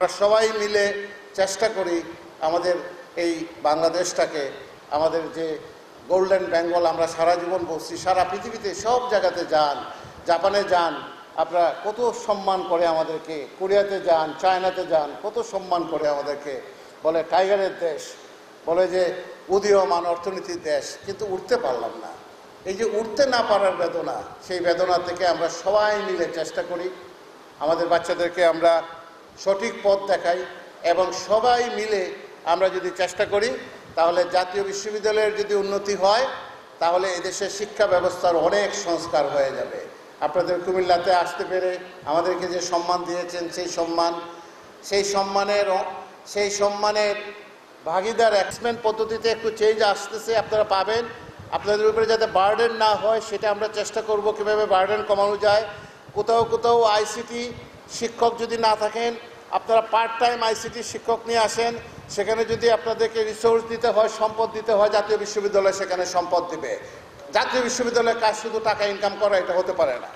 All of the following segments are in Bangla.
আমরা সবাই মিলে চেষ্টা করি আমাদের এই বাংলাদেশটাকে, আমাদের যে গোল্ডেন বেঙ্গল আমরা সারা জীবন বলছি, সারা পৃথিবীতে সব জায়গাতে যান, জাপানে যান, আপনারা কত সম্মান করে আমাদেরকে, কোরিয়াতে যান, চায়নাতে যান, কত সম্মান করে আমাদেরকে, বলে টাইগারের দেশ, বলে যে উদীয়মান অর্থনীতির দেশ, কিন্তু উঠতে পারলাম না। এই যে উঠতে না পারার বেদনা, সেই বেদনা থেকে আমরা সবাই মিলে চেষ্টা করি আমাদের বাচ্চাদেরকে আমরা সঠিক পথ দেখাই, এবং সবাই মিলে আমরা যদি চেষ্টা করি তাহলে জাতীয় বিশ্ববিদ্যালয়ের যদি উন্নতি হয় তাহলে এদেশের শিক্ষা ব্যবস্থার অনেক সংস্কার হয়ে যাবে। আপনাদের কুমিল্লাতে আসতে পেরে আমাদেরকে যে সম্মান দিয়েছেন সেই সম্মানের ভাগিদার। অ্যাসেসমেন্ট পদ্ধতিতে একটু চেঞ্জ আসতেছে, আপনারা পাবেন। আপনাদের উপরে যাতে বার্ডেন না হয় সেটা আমরা চেষ্টা করব, কীভাবে বার্ডেন কমানো যায়। কোথাও আইসিটি শিক্ষক যদি না থাকেন, আপনারা পার্ট টাইম আইসিটি শিক্ষক নিয়ে আসেন। সেখানে যদি আপনাদেরকে রিসোর্স দিতে হয়, সম্পদ দিতে হয়, জাতীয় বিশ্ববিদ্যালয় সেখানে সম্পদ দিবে। জাতীয় বিশ্ববিদ্যালয়ের কাজ শুধু টাকা ইনকাম করা, এটা হতে পারে না।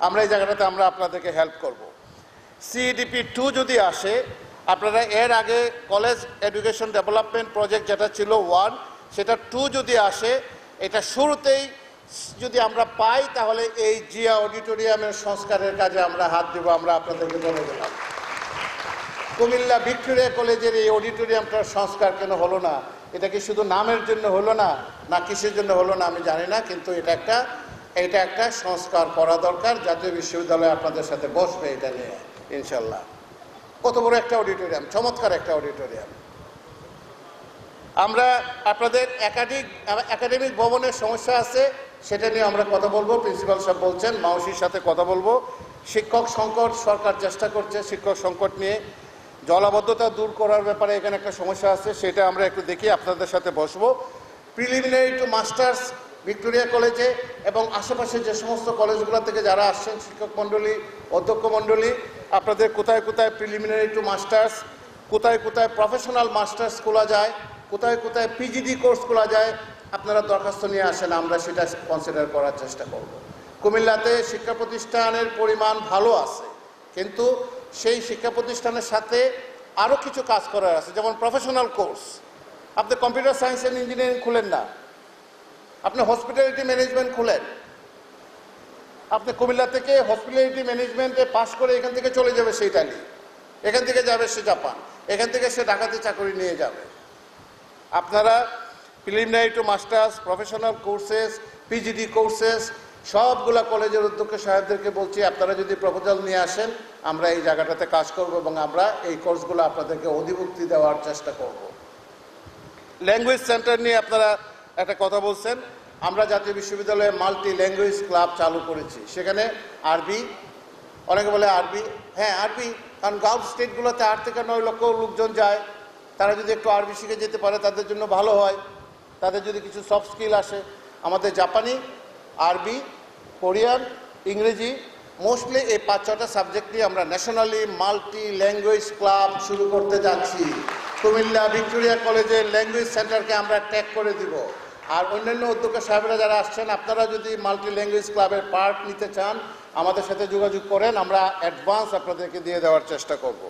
আমরা এই জায়গাটাতে আমরা আপনাদেরকে হেল্প করব। CEDP 2 যদি আসে, আপনারা এর আগে কলেজ এডুকেশন ডেভেলপমেন্ট প্রজেক্ট যেটা ছিল 1, সেটা 2 যদি আসে, এটা শুরুতেই যদি আমরা পাই তাহলে এই জিয়া অডিটোরিয়ামের সংস্কারের কাজে আমরা হাত দেব। আমরা আপনাদেরকে বলে দিলাম, কুমিল্লা ভিক্টোরিয়া কলেজের এই অডিটোরিয়ামটার সংস্কার কেন হলো না? এটা কি শুধু নামের জন্য হলো না, না কিসের জন্য হলো না আমি জানি না, কিন্তু এটা একটা সংস্কার করা দরকার। জাতীয় বিশ্ববিদ্যালয় আপনাদের সাথে বসবে এটা নিয়ে ইনশাল্লাহ। কত বড় একটা অডিটোরিয়াম, চমৎকার একটা অডিটোরিয়াম। আমরা আপনাদের একাডেমিক ভবনের সমস্যা আছে, সেটা নিয়ে আমরা কথা বলবো। প্রিন্সিপাল সাহেব বলছেন মাউসির সাথে কথা বলবো। শিক্ষক সংকট, সরকার চেষ্টা করছে শিক্ষক সংকট নিয়ে। জলাবদ্ধতা দূর করার ব্যাপারে এখানে একটা সমস্যা আছে, সেটা আমরা একটু দেখি, আপনাদের সাথে বসবো। প্রিলিমিনারি টু মাস্টার্স ভিক্টোরিয়া কলেজে এবং আশেপাশে যে সমস্ত কলেজগুলো থেকে যারা আসছেন, শিক্ষক মণ্ডলী, অধ্যক্ষ মণ্ডলী, আপনাদের কোথায় কোথায় প্রিলিমিনারি টু মাস্টার্স, কোথায় কোথায় প্রফেশনাল মাস্টার্স খোলা যায়, কোথায় কোথায় PGD কোর্স খোলা যায়, আপনারা দরখাস্ত নিয়ে আসেন, আমরা সেটা কনসিডার করার চেষ্টা করব। কুমিল্লাতে শিক্ষা প্রতিষ্ঠানের পরিমাণ ভালো আছে, কিন্তু সেই শিক্ষা প্রতিষ্ঠানের সাথে আরও কিছু কাজ করার আছে, যেমন প্রফেশনাল কোর্স। আপনি কম্পিউটার সায়েন্স অ্যান্ড ইঞ্জিনিয়ারিং খুলেন না, আপনি হসপিটালিটি ম্যানেজমেন্ট খুলেন। আপনি কুমিল্লা থেকে হসপিটালিটি ম্যানেজমেন্টে পাশ করে এখান থেকে চলে যাবে সে ইটালি, এখান থেকে যাবে সে জাপান, এখান থেকে সে ঢাকাতে চাকরি নিয়ে যাবে। আপনারা preliminary to masters, professional courses, PGD courses সবগুলা কলেজের অধ্যক্ষ সাহেবদেরকে বলছি, আপনারা যদি প্রপোজাল নিয়ে আসেন আমরা এই জায়গাটাতে কাজ করব এবং আমরা এই কোর্সগুলো আপনাদেরকে অধিভুক্তি দেওয়ার চেষ্টা করব। ল্যাঙ্গুয়েজ সেন্টার নিয়ে আপনারা একটা কথা বলছেন। আমরা জাতীয় বিশ্ববিদ্যালয়ে মাল্টি ল্যাঙ্গুয়েজ ক্লাব চালু করেছি। সেখানে আরবি, অনেকে বলে আরবি, হ্যাঁ আরবি, কারণ গালফ স্টেটগুলোতে 8 থেকে 9 লক্ষ লোকজন যায়। তারা যদি একটু আরবি শিখে যেতে পারে তাদের জন্য ভালো হয়, তাদের যদি কিছু সফট স্কিল আসে। আমাদের জাপানি, আরবি, কোরিয়ান, ইংরেজি, মোস্টলি এই 5-6টা সাবজেক্ট নিয়ে আমরা ন্যাশনালি মাল্টি ল্যাঙ্গুয়েজ ক্লাব শুরু করতে যাচ্ছি। কুমিল্লা ভিক্টোরিয়া কলেজের ল্যাঙ্গুয়েজ সেন্টারকে আমরা ট্যাগ করে দিব। আর অন্যান্য উদ্যোক্তা সাহেবরা যারা আসছেন, আপনারা যদি মাল্টি ল্যাঙ্গুয়েজ ক্লাবের পার্ট নিতে চান আমাদের সাথে যোগাযোগ করেন, আমরা অ্যাডভান্স আপনাদেরকে দিয়ে দেওয়ার চেষ্টা করব।